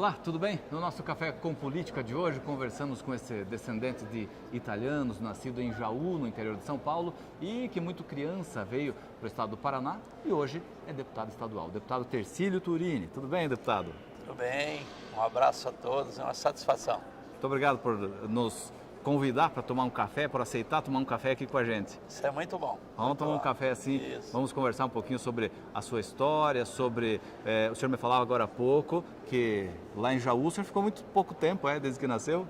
Olá, tudo bem? No nosso Café com Política de hoje, conversamos com esse descendente de italianos, nascido em Jaú, no interior de São Paulo, e que muito criança veio para o estado do Paraná e hoje é deputado estadual, o deputado Tercílio Turini. Tudo bem, deputado? Tudo bem, um abraço a todos, é uma satisfação. Muito obrigado por nos convidar para tomar um café, por aceitar tomar um café aqui com a gente. Isso é muito bom. Vamos tomar um café assim, Isso. Vamos conversar um pouquinho sobre a sua história, sobre... o senhor me falava agora há pouco que lá em Jaú o senhor ficou muito pouco tempo, desde que nasceu?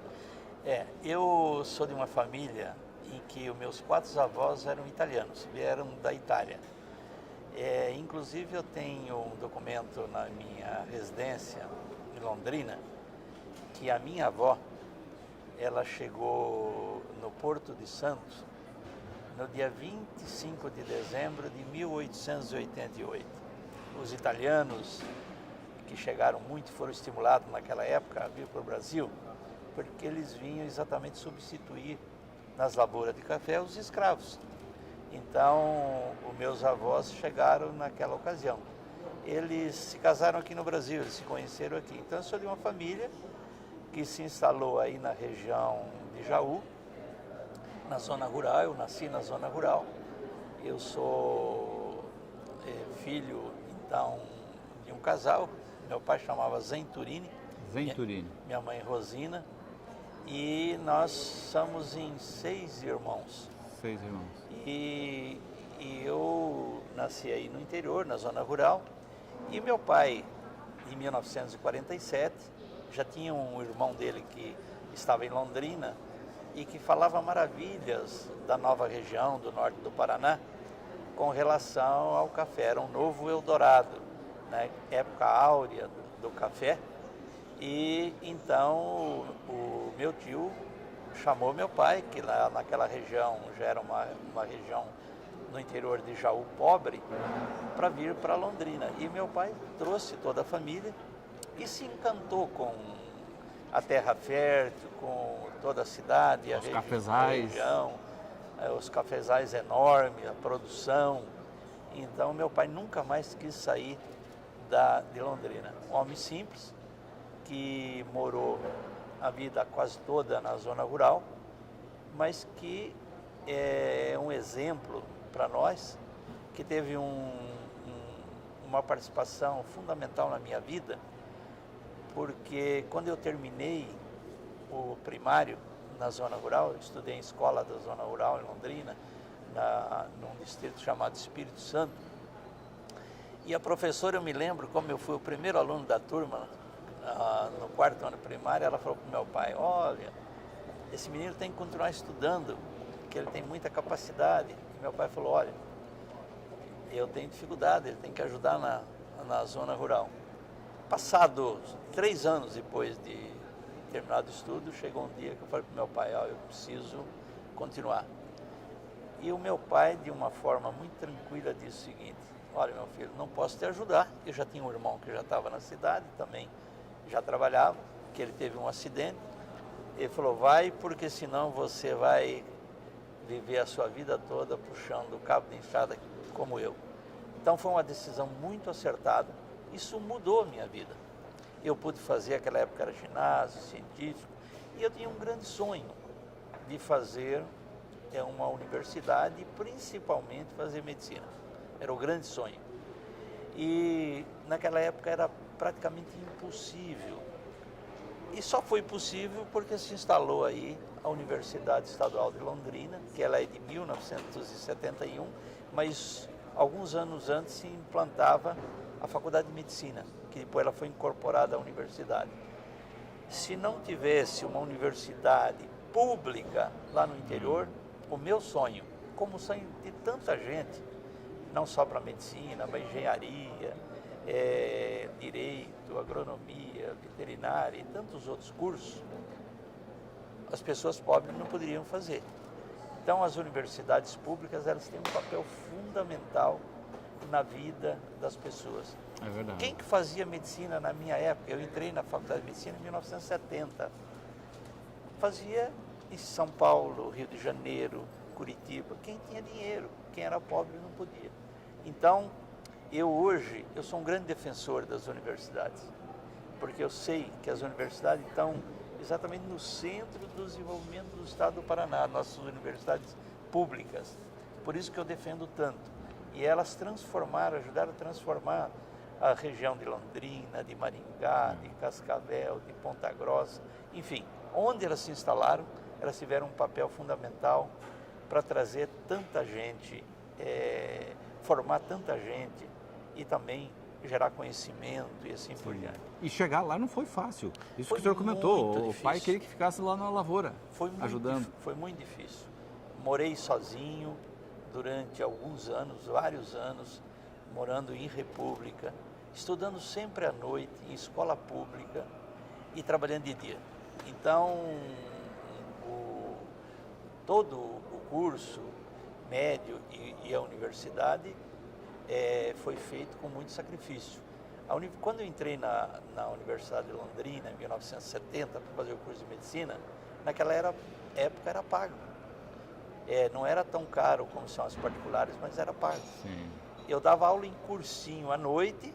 Eu sou de uma família em que os meus 4 avós eram italianos, vieram da Itália. Inclusive eu tenho um documento na minha residência em Londrina, que a minha avó, ela chegou no Porto de Santos no dia 25 de dezembro de 1888. Os italianos que chegaram muito foram estimulados naquela época a vir para o Brasil, porque eles vinham exatamente substituir nas lavouras de café os escravos. Então, os meus avós chegaram naquela ocasião. Eles se casaram aqui no Brasil, eles se conheceram aqui. Então, eu sou de uma família que se instalou aí na região de Jaú, na zona rural. Eu nasci na zona rural. Eu sou filho, então, de um casal. Meu pai chamava Zen Turini. Zen Turini. Minha mãe Rosina. E nós somos em 6 irmãos. 6 irmãos. E eu nasci aí no interior, na zona rural. E meu pai, em 1947, já tinha um irmão dele que estava em Londrina e que falava maravilhas da nova região do norte do Paraná com relação ao café. Era um novo Eldorado, né? Época áurea do café. E então o meu tio chamou meu pai, que lá naquela região já era uma região no interior de Jaú pobre, para vir para Londrina. E meu pai trouxe toda a família e se encantou com a terra fértil, com toda a cidade, os cafezais, região, os cafezais enormes, a produção. Então meu pai nunca mais quis sair de Londrina. Um homem simples, que morou a vida quase toda na zona rural, mas que é um exemplo para nós, que teve uma participação fundamental na minha vida, porque quando eu terminei o primário na zona rural, eu estudei em escola da zona rural em Londrina, num distrito chamado Espírito Santo, e a professora, eu me lembro, como eu fui o primeiro aluno da turma, no 4º ano primário, ela falou para o meu pai: olha, esse menino tem que continuar estudando, porque ele tem muita capacidade. E meu pai falou: olha, eu tenho dificuldade, ele tem que ajudar na zona rural. Passados 3 anos depois de terminado o estudo, chegou um dia que eu falei para o meu pai: eu preciso continuar. E o meu pai, de uma forma muito tranquila, disse o seguinte: olha, meu filho, não posso te ajudar. Eu já tinha um irmão que já estava na cidade também, já trabalhava, que ele teve um acidente. Ele falou: vai, porque senão você vai viver a sua vida toda puxando o cabo de enxada como eu. Então foi uma decisão muito acertada. Isso mudou a minha vida. Eu pude fazer, aquela época era ginásio, científico, e eu tinha um grande sonho de fazer uma universidade e principalmente fazer medicina. Era o grande sonho. E naquela época era praticamente impossível. E só foi possível porque se instalou aí a Universidade Estadual de Londrina, que ela é de 1971, mas alguns anos antes se implantava a Faculdade de Medicina, que depois ela foi incorporada à universidade. Se não tivesse uma universidade pública lá no interior, o meu sonho, como o sonho de tanta gente, não só para medicina, mas engenharia, direito, agronomia, veterinária e tantos outros cursos, as pessoas pobres não poderiam fazer. Então as universidades públicas, elas têm um papel fundamental na vida das pessoas. É verdade. Quem que fazia medicina na minha época? Eu entrei na Faculdade de Medicina em 1970. Fazia em São Paulo, Rio de Janeiro, Curitiba. Quem tinha dinheiro, quem era pobre não podia. Então, eu hoje, eu sou um grande defensor das universidades. porque eu sei que as universidades estão exatamente no centro do desenvolvimento do Estado do Paraná, nossas universidades públicas. Por isso que eu defendo tanto. E elas ajudaram a transformar a região de Londrina, de Maringá, de Cascavel, de Ponta Grossa, enfim, onde elas se instalaram, elas tiveram um papel fundamental para trazer tanta gente, formar tanta gente e também gerar conhecimento e assim por diante. E chegar lá não foi fácil. Isso Foi que o senhor comentou, o difícil. pai queria que ficasse lá na lavoura, ajudando. Foi muito difícil. Morei sozinho durante alguns anos, vários anos, morando em república, estudando sempre à noite, em escola pública e trabalhando de dia. Então, todo o curso médio e a universidade foi feito com muito sacrifício. Quando eu entrei na Universidade de Londrina, em 1970, para fazer o curso de medicina, naquela época era pago. Não era tão caro como são as particulares, mas era pago. Sim. Eu dava aula em cursinho à noite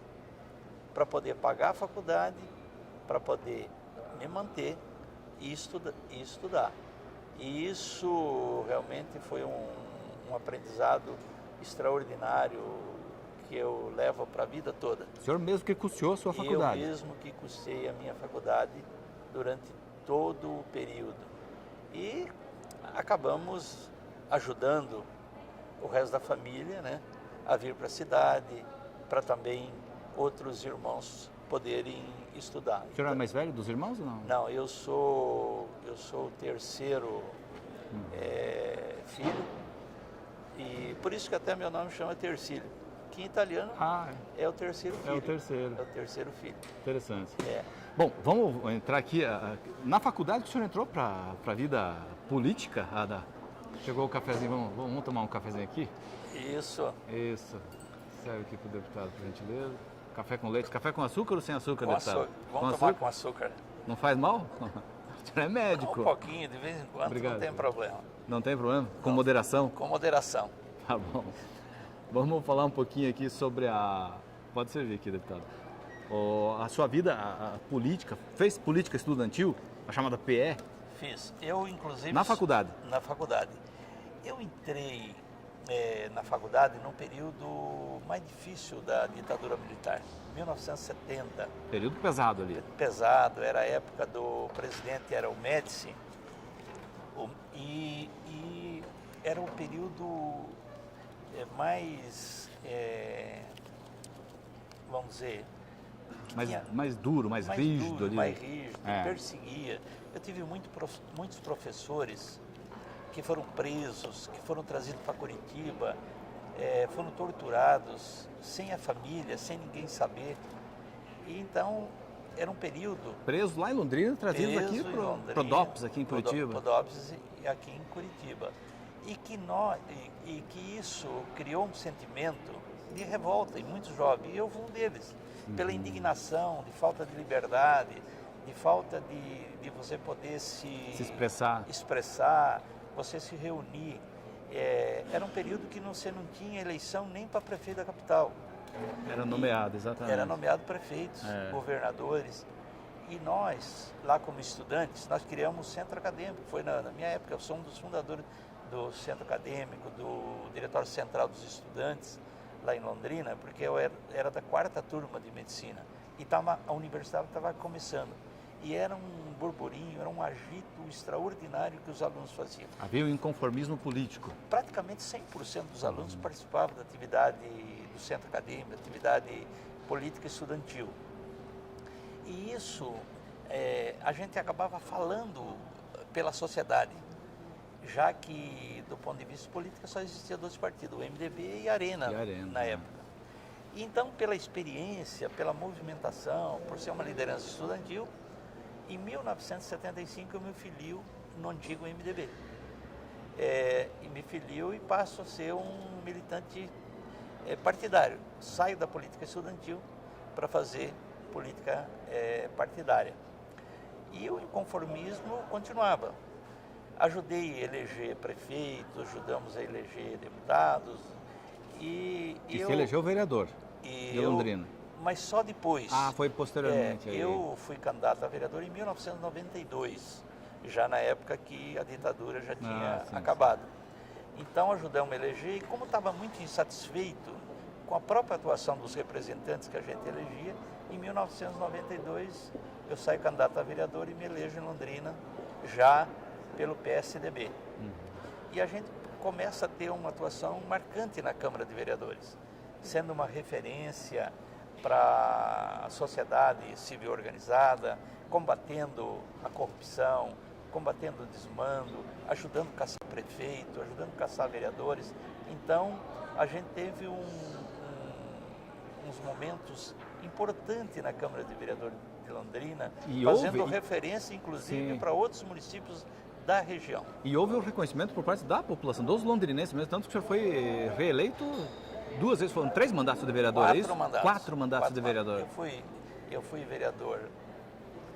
para poder pagar a faculdade, para poder me manter e estudar. E isso realmente foi um aprendizado extraordinário que eu levo para a vida toda. O senhor mesmo que custeou a sua faculdade? Eu mesmo que custei a minha faculdade durante todo o período. E acabamos ajudando o resto da família, né, a vir para a cidade, para também outros irmãos poderem estudar. O senhor é mais velho dos irmãos ou não? Não, eu sou o terceiro filho, e por isso que até meu nome chama Tercílio, que em italiano é o terceiro filho. É o terceiro. É o terceiro filho. Interessante. É. Bom, vamos entrar aqui. Na faculdade que o senhor entrou para a vida política, Ada? Chegou o cafezinho, vamos tomar um cafezinho aqui? Isso. Isso. Serve aqui para o deputado, por gentileza. Café com leite. Café com açúcar ou sem açúcar, Com deputado? açúcar. Vamos tomar com açúcar. Não faz mal? O senhor é médico. Um pouquinho, de vez em quando. Obrigado. Não tem problema. Não tem problema? Com Não. moderação? Com moderação. Tá bom. Vamos falar um pouquinho aqui sobre Pode servir aqui, deputado. A sua vida política, fez política estudantil, a chamada PE? Fiz. Eu, inclusive... Na faculdade? Na faculdade. Eu entrei na faculdade num período mais difícil da ditadura militar, 1970. Período pesado ali. Pesado, era a época do presidente, era o Médici, e era um período mais, vamos dizer... Mais duro, mais rígido duro, ali. mais rígido, perseguia. Eu tive muitos professores que foram presos, que foram trazidos para Curitiba, foram torturados, sem a família, sem ninguém saber. E então, era um período... Presos lá em Londrina, trazidos aqui para Prodópolis, aqui em Curitiba. Prodópolis, aqui em Curitiba. E que isso criou um sentimento de revolta em muitos jovens, e eu fui um deles, pela indignação, de falta de liberdade, de falta de você poder se expressar, você se reunir. Era um período que você não tinha eleição nem para prefeito da capital. Era nomeado, exatamente. Era nomeado prefeitos, governadores. E nós, lá como estudantes, nós criamos o centro acadêmico. Foi na minha época, eu sou um dos fundadores do centro acadêmico, do Diretório Central dos Estudantes, lá em Londrina, porque eu era da 4ª turma de medicina. E a universidade estava começando. E era um burburinho, era um agito extraordinário que os alunos faziam. Havia um inconformismo político. Praticamente 100% dos alunos participavam da atividade do centro acadêmico, da atividade política estudantil. E isso a gente acabava falando pela sociedade, já que do ponto de vista político só existia 2 partidos, o MDB e a Arena, na época. E então, pela experiência, pela movimentação, por ser uma liderança estudantil, em 1975 eu me filio no antigo MDB. E me filio e passo a ser um militante partidário. Saio da política estudantil para fazer política partidária. E o inconformismo continuava. Ajudei a eleger prefeitos, ajudamos a eleger deputados. E se elegeu vereador de Londrina. mas só depois. Ah, foi posteriormente. Aí. Eu fui candidato a vereador em 1992, já na época que a ditadura já tinha acabado. Então ajudamos a eleger, e como estava muito insatisfeito com a própria atuação dos representantes que a gente elegia, em 1992 eu saio candidato a vereador e me elejo em Londrina, já pelo PSDB. E a gente começa a ter uma atuação marcante na Câmara de Vereadores, sendo uma referência para a sociedade civil organizada, combatendo a corrupção, combatendo o desmando, ajudando a caçar prefeito, ajudando a caçar vereadores. Então, a gente teve uns momentos importantes na Câmara de Vereadores de Londrina, fazendo referência, inclusive, para outros municípios da região. E houve um reconhecimento por parte da população, dos londrinenses mesmo, tanto que o senhor foi reeleito 2 vezes, foram 3 mandatos de vereador, é isso? 4 mandatos de vereador. Eu fui vereador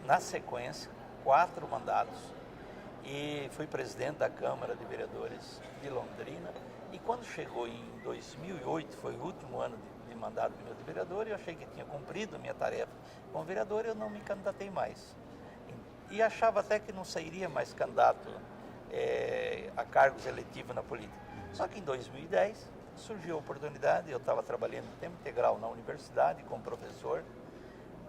na sequência, 4 mandatos, e fui presidente da Câmara de Vereadores de Londrina. E quando chegou em 2008, foi o último ano de mandato meu de vereador, eu achei que tinha cumprido a minha tarefa como vereador, eu não me candidatei mais. E achava até que não sairia mais candidato a cargos eletivos na política. Só que em 2010 surgiu a oportunidade, eu estava trabalhando em tempo integral na universidade como professor.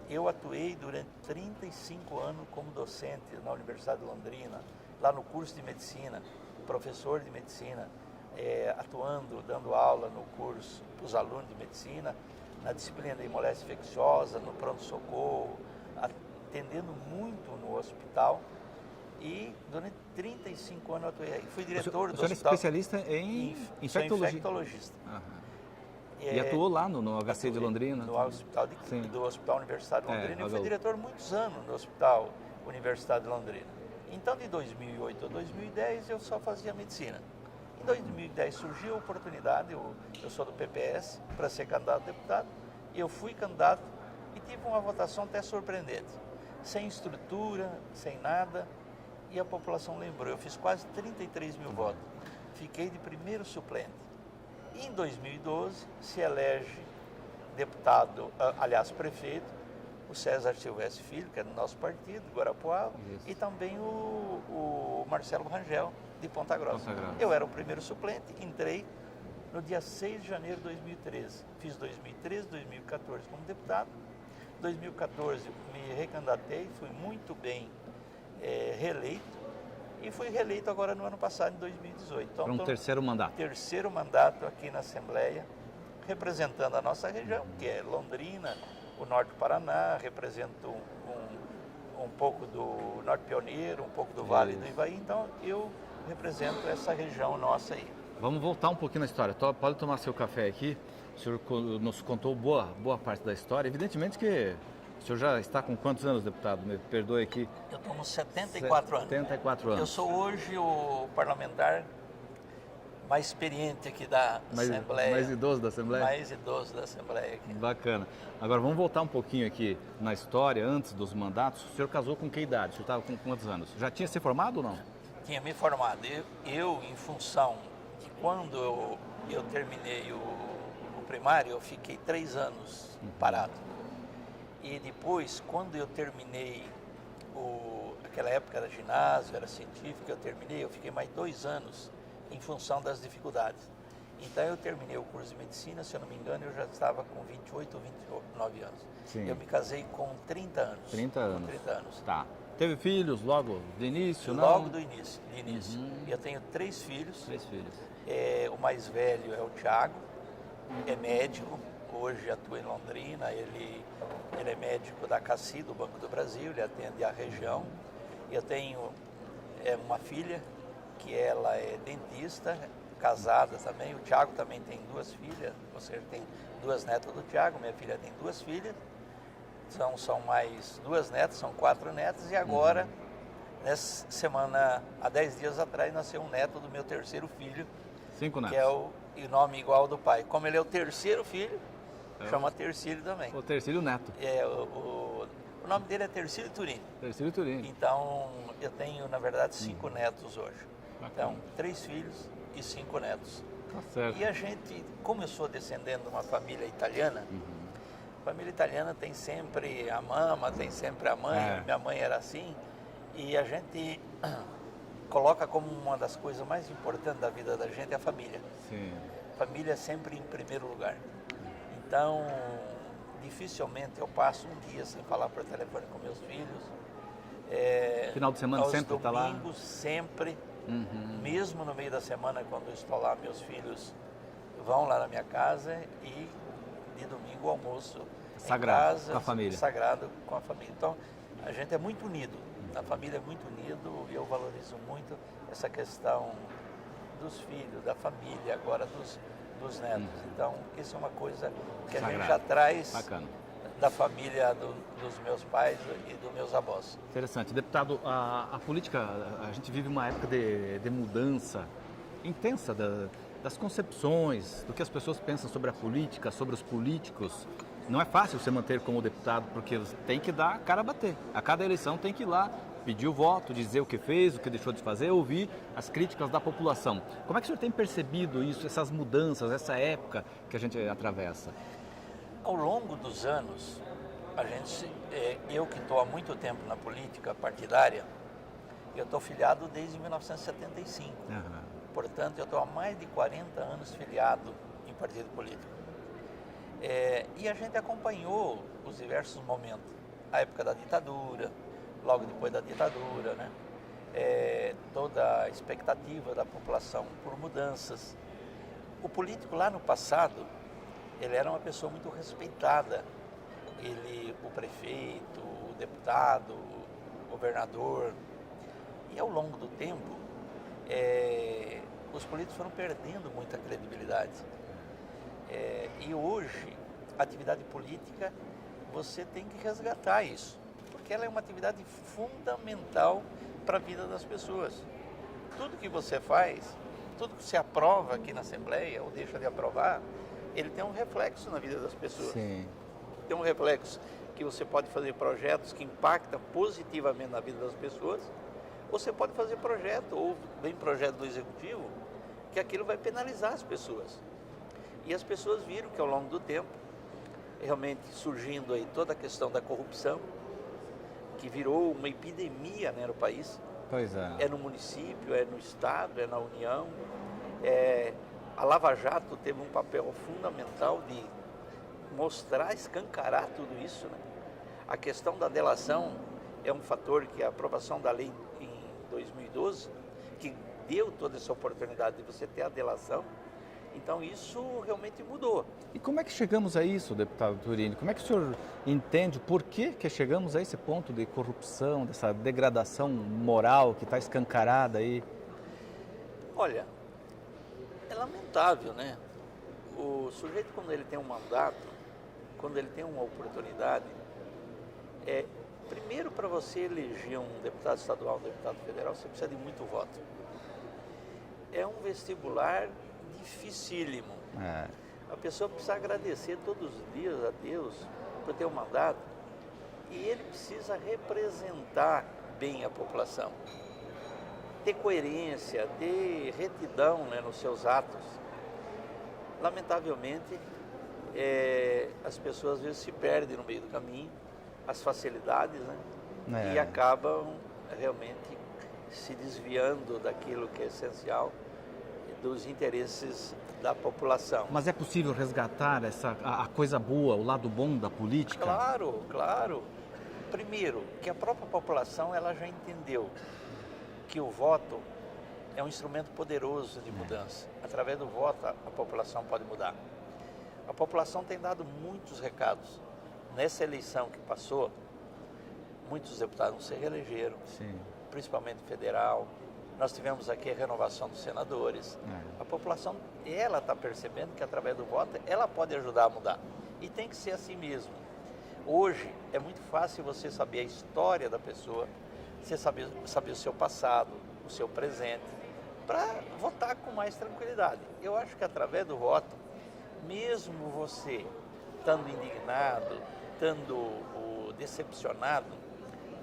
Eu atuei durante 35 anos como docente na Universidade de Londrina, lá no curso de medicina, professor de medicina, atuando, dando aula no curso para os alunos de medicina, na disciplina de hemólise infecciosa, no pronto-socorro, atendendo muito no hospital, e durante 35 anos eu atuei aí. Fui diretor do hospital. O senhor é especialista em infectologia? Infectologista. E atuou lá no HC de Londrina? No hospital do Hospital Universitário de Londrina. Eu fui diretor muitos anos no Hospital Universitário de Londrina. Então, de 2008 a 2010, eu só fazia medicina. Em 2010 surgiu a oportunidade, eu sou do PPS, para ser candidato a deputado, e eu fui candidato e tive uma votação até surpreendente. Sem estrutura, sem nada, e a população lembrou. Eu fiz quase 33 mil votos. Fiquei de primeiro suplente. E em 2012 se elege deputado, aliás, prefeito, o César Silvestre Filho, que é do nosso partido, Guarapuava, e também o Marcelo Rangel, de Ponta Grossa. Eu era o primeiro suplente, entrei no dia 6 de janeiro de 2013. Fiz 2013, 2014 como deputado. 2014 me recandidatei, fui muito bem reeleito, e fui reeleito agora no ano passado, em 2018. Então, para um terceiro mandato. Terceiro mandato aqui na Assembleia, representando a nossa região, que é Londrina, o Norte do Paraná, represento um pouco do Norte Pioneiro, um pouco do Vale do Ivaí, então eu represento essa região nossa aí. Vamos voltar um pouquinho na história. Pode tomar seu café aqui. O senhor nos contou boa parte da história. Evidentemente que o senhor já está com quantos anos, deputado? Me perdoe aqui. Eu estou com 74 anos. 74 anos. Eu sou hoje o parlamentar mais experiente aqui da Assembleia. Mais idoso da Assembleia? Mais idoso da Assembleia aqui. Bacana. Agora vamos voltar um pouquinho aqui na história, antes dos mandatos. O senhor casou com que idade? O senhor estava com quantos anos? Já tinha se formado ou não? Tinha me formado. Eu em função de quando eu terminei o primário, eu fiquei 3 anos parado. E depois, quando eu terminei aquela época era ginásio, era científico, eu fiquei mais 2 anos em função das dificuldades. Então eu terminei o curso de medicina, se eu não me engano, eu já estava com 28 ou 29 anos. Sim. Eu me casei com 30 anos. 30 anos. Com 30 anos. Tá. Teve filhos logo de início, não? Logo do início. Eu tenho 3 filhos. 3 filhos. O mais velho é o Thiago, é médico, hoje atua em Londrina, ele é médico da CACI, do Banco do Brasil, ele atende a região. Eu tenho uma filha, que ela é dentista, casada também. O Thiago também tem 2 filhas, ou seja, tem 2 netas do Thiago, minha filha tem 2 filhas. São mais 2 netas, são 4 netas, e agora, nessa semana, há 10 dias atrás, nasceu um neto do meu 3º filho. 5 netos. Que é o nome igual ao do pai. Como ele é o 3º filho, chama Tercílio também. O Tercílio Neto. O nome dele é Tercílio Turim. Tercílio Turim. Então, eu tenho, na verdade, 5 netos hoje. Então, 3 filhos e 5 netos. Tá certo. E a gente, como eu sou descendente de uma família italiana, Família italiana tem sempre a mama, tem sempre a mãe, minha mãe era assim, e a gente coloca como uma das coisas mais importantes da vida da gente a família. Sim. Família sempre em primeiro lugar. Então, dificilmente eu passo um dia sem falar por telefone com meus filhos. Final de semana sempre está lá? Aos domingos, sempre. Mesmo no meio da semana, quando eu estou lá, meus filhos vão lá na minha casa e de domingo o almoço sagrado, em casa, com a família. Sagrado com a família. Então, a gente é muito unido, a família é muito unido e eu valorizo muito essa questão dos filhos, da família, agora dos netos. Então, isso é uma coisa que a gente já traz da família dos meus pais e dos meus avós. Interessante. Deputado, a política, a gente vive uma época de mudança intensa das concepções, do que as pessoas pensam sobre a política, sobre os políticos. Não é fácil você manter como deputado, porque tem que dar a cara a bater. A cada eleição tem que ir lá, pedir o voto, dizer o que fez, o que deixou de fazer, ouvir as críticas da população. Como é que o senhor tem percebido isso, essas mudanças, essa época que a gente atravessa? Ao longo dos anos, eu que estou há muito tempo na política partidária, eu estou filiado desde 1975. Portanto, eu estou há mais de 40 anos filiado em partido político. E a gente acompanhou os diversos momentos. A época da ditadura, logo depois da ditadura, né? Toda a expectativa da população por mudanças. O político lá no passado, ele era uma pessoa muito respeitada. O prefeito, o deputado, o governador. E ao longo do tempo, os políticos foram perdendo muita credibilidade. E hoje, a atividade política, você tem que resgatar isso, porque ela é uma atividade fundamental para a vida das pessoas. Tudo que você faz, tudo que você aprova aqui na Assembleia ou deixa de aprovar, ele tem um reflexo na vida das pessoas. Sim. Tem um reflexo que você pode fazer projetos que impactam positivamente na vida das pessoas, ou você pode fazer projeto, ou vem projeto do Executivo, que aquilo vai penalizar as pessoas. E as pessoas viram que ao longo do tempo, realmente surgindo aí toda a questão da corrupção, que virou uma epidemia, né, no país. Pois é. É no município, é no estado, é na União. A Lava Jato teve um papel fundamental de mostrar, escancarar tudo isso, né? A questão da delação é um fator que a aprovação da lei em 2012, que deu toda essa oportunidade de você ter a delação, então isso realmente mudou. E como é que chegamos a isso, deputado Turini? Como é que o senhor entende por que chegamos a esse ponto de corrupção, dessa degradação moral que está escancarada aí? Olha, é lamentável, né? O sujeito, quando ele tem um mandato, quando ele tem uma oportunidade, primeiro, para você eleger um deputado estadual, um deputado federal, você precisa de muito voto. É um vestibular dificílimo. A pessoa precisa agradecer todos os dias a Deus por ter um mandato e ele precisa representar bem a população. Ter coerência, ter retidão, né, nos seus atos. Lamentavelmente, as pessoas às vezes se perdem no meio do caminho, as facilidades, né? E acabam realmente se desviando daquilo que é essencial, dos interesses da população. Mas é possível resgatar a coisa boa, o lado bom da política? Claro, claro. Primeiro, que a própria população ela já entendeu que o voto é um instrumento poderoso de mudança. Através do voto, a população pode mudar. A população tem dado muitos recados. Nessa eleição que passou, muitos deputados não se reelegeram, principalmente federal. Nós tivemos aqui a renovação dos senadores. A população, ela está percebendo que através do voto, ela pode ajudar a mudar. E tem que ser assim mesmo. Hoje, é muito fácil você saber a história da pessoa, você saber o seu passado, o seu presente, para votar com mais tranquilidade. Eu acho que através do voto, mesmo você estando indignado, estando decepcionado,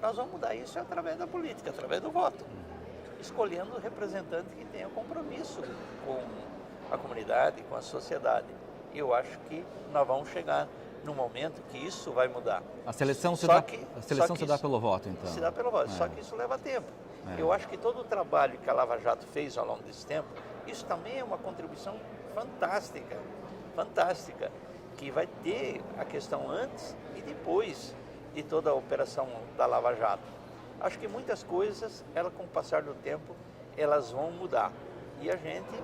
nós vamos mudar isso através da política, através do voto. Escolhendo o representante que tenha compromisso com a comunidade, com a sociedade. Eu acho que nós vamos chegar no momento que isso vai mudar. A seleção se dá pelo voto, então. Se dá pelo voto, só que isso leva tempo. Eu acho que todo o trabalho que a Lava Jato fez ao longo desse tempo, isso também é uma contribuição fantástica, que vai ter a questão antes e depois de toda a operação da Lava Jato. Acho que muitas coisas, com o passar do tempo, elas vão mudar. E a gente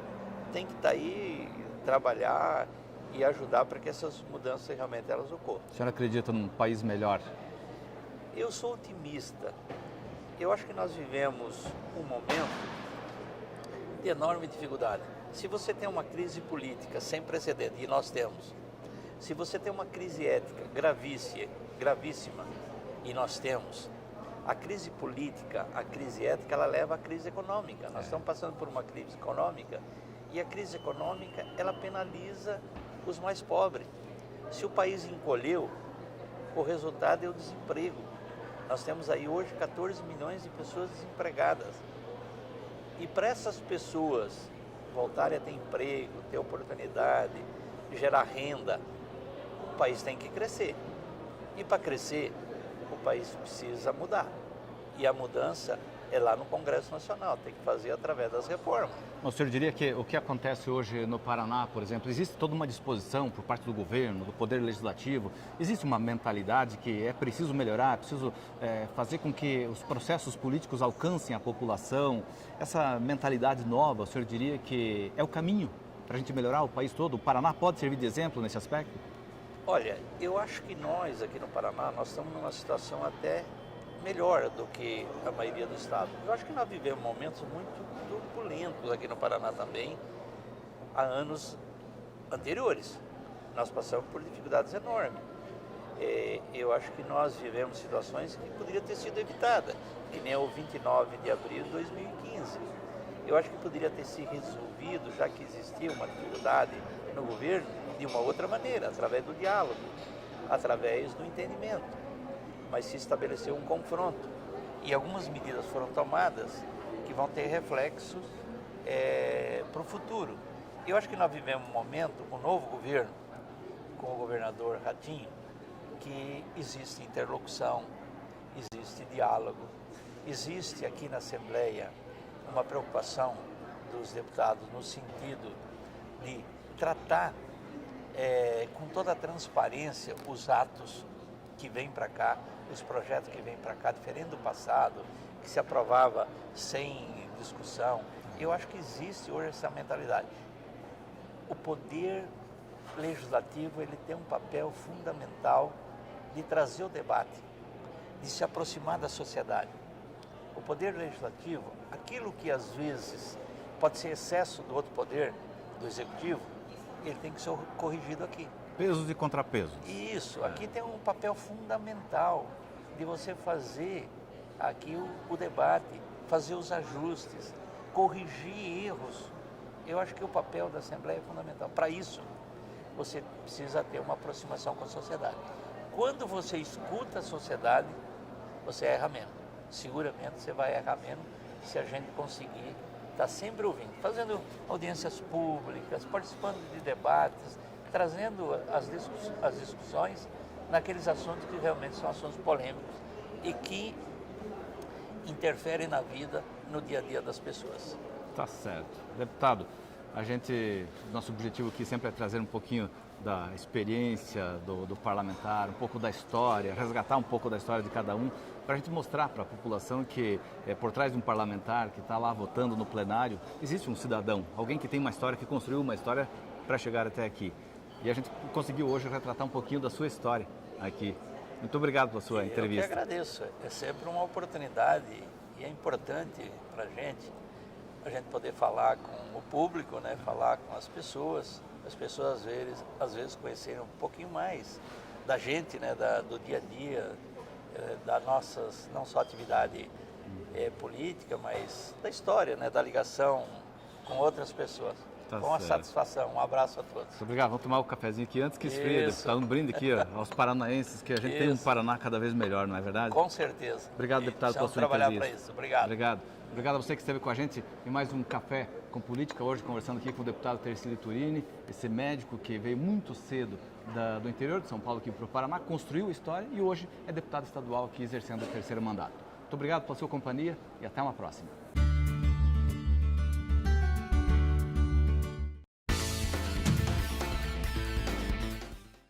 tem que estar aí, trabalhar e ajudar para que essas mudanças realmente elas ocorram. A senhora acredita num país melhor? Eu sou otimista. Eu acho que nós vivemos um momento de enorme dificuldade. Se você tem uma crise política sem precedente, e nós temos, se você tem uma crise ética gravíssima, e nós temos, a crise política, a crise ética, ela leva à crise econômica. Nós estamos passando por uma crise econômica, e a crise econômica, ela penaliza os mais pobres. Se o país encolheu, o resultado é o desemprego. Nós temos aí hoje 14 milhões de pessoas desempregadas. E para essas pessoas voltarem a ter emprego, ter oportunidade, gerar renda, o país tem que crescer. E para crescer, o país precisa mudar. E a mudança é lá no Congresso Nacional, tem que fazer através das reformas. O senhor diria que o que acontece hoje no Paraná, por exemplo, existe toda uma disposição por parte do governo, do Poder Legislativo, existe uma mentalidade que é preciso melhorar, é preciso fazer com que os processos políticos alcancem a população. Essa mentalidade nova, o senhor diria que é o caminho para a gente melhorar o país todo? O Paraná pode servir de exemplo nesse aspecto? Olha, eu acho que nós aqui no Paraná, nós estamos numa situação até melhor do que a maioria do estado. Eu acho que nós vivemos momentos muito turbulentos aqui no Paraná também, há anos anteriores. Nós passamos por dificuldades enormes. Eu acho que nós vivemos situações que poderiam ter sido evitadas, que nem o 29 de abril de 2015. Eu acho que poderia ter se resolvido, já que existia uma dificuldade no governo, de uma outra maneira, através do diálogo, através do entendimento. Mas se estabeleceu um confronto e algumas medidas foram tomadas que vão ter reflexos para o futuro. Eu acho que nós vivemos um momento, com o novo governo, com o governador Ratinho, que existe interlocução, existe diálogo, existe aqui na Assembleia uma preocupação dos deputados no sentido de tratar com toda a transparência os atos que vêm para cá, os projetos que vêm para cá, diferente do passado, que se aprovava sem discussão. Eu acho que existe hoje essa mentalidade. O poder legislativo, ele tem um papel fundamental de trazer o debate, de se aproximar da sociedade. O poder legislativo, aquilo que às vezes pode ser excesso do outro poder, do executivo, ele tem que ser corrigido aqui. Pesos e contrapesos. Isso, aqui tem um papel fundamental de você fazer aqui o debate, fazer os ajustes, corrigir erros. Eu acho que o papel da Assembleia é fundamental. Para isso, você precisa ter uma aproximação com a sociedade. Quando você escuta a sociedade, você erra menos. Seguramente você vai errar menos se a gente conseguir estar sempre ouvindo, fazendo audiências públicas, participando de debates, trazendo as discussões naqueles assuntos que realmente são assuntos polêmicos e que interferem na vida, no dia a dia das pessoas. Tá certo. Deputado, nosso objetivo aqui sempre é trazer um pouquinho da experiência do parlamentar, um pouco da história, resgatar um pouco da história de cada um, para a gente mostrar para a população que por trás de um parlamentar que está lá votando no plenário, existe um cidadão, alguém que tem uma história, que construiu uma história para chegar até aqui. E a gente conseguiu hoje retratar um pouquinho da sua história aqui. Muito obrigado pela sua entrevista. Eu que agradeço. É sempre uma oportunidade e é importante para a gente poder falar com o público, né? Falar com as pessoas às vezes conhecerem um pouquinho mais da gente, né? Do dia a dia, da nossas, não só atividade política, mas da história, né? Da ligação com outras pessoas. Com a satisfação. Um abraço a todos. Muito obrigado. Vamos tomar o cafezinho aqui antes que esfrie. Deputado, um brinde aqui ó, aos paranaenses, que a gente tem um Paraná cada vez melhor, não é verdade? Com certeza. Obrigado, deputado, pela sua trabalhar entrevista. para isso. Obrigado. Obrigado. Obrigado a você que esteve com a gente em mais um Café com Política, hoje conversando aqui com o deputado Tercílio Turini, esse médico que veio muito cedo do interior de São Paulo aqui para o Paraná, construiu a história e hoje é deputado estadual aqui exercendo o terceiro mandato. Muito obrigado pela sua companhia e até uma próxima.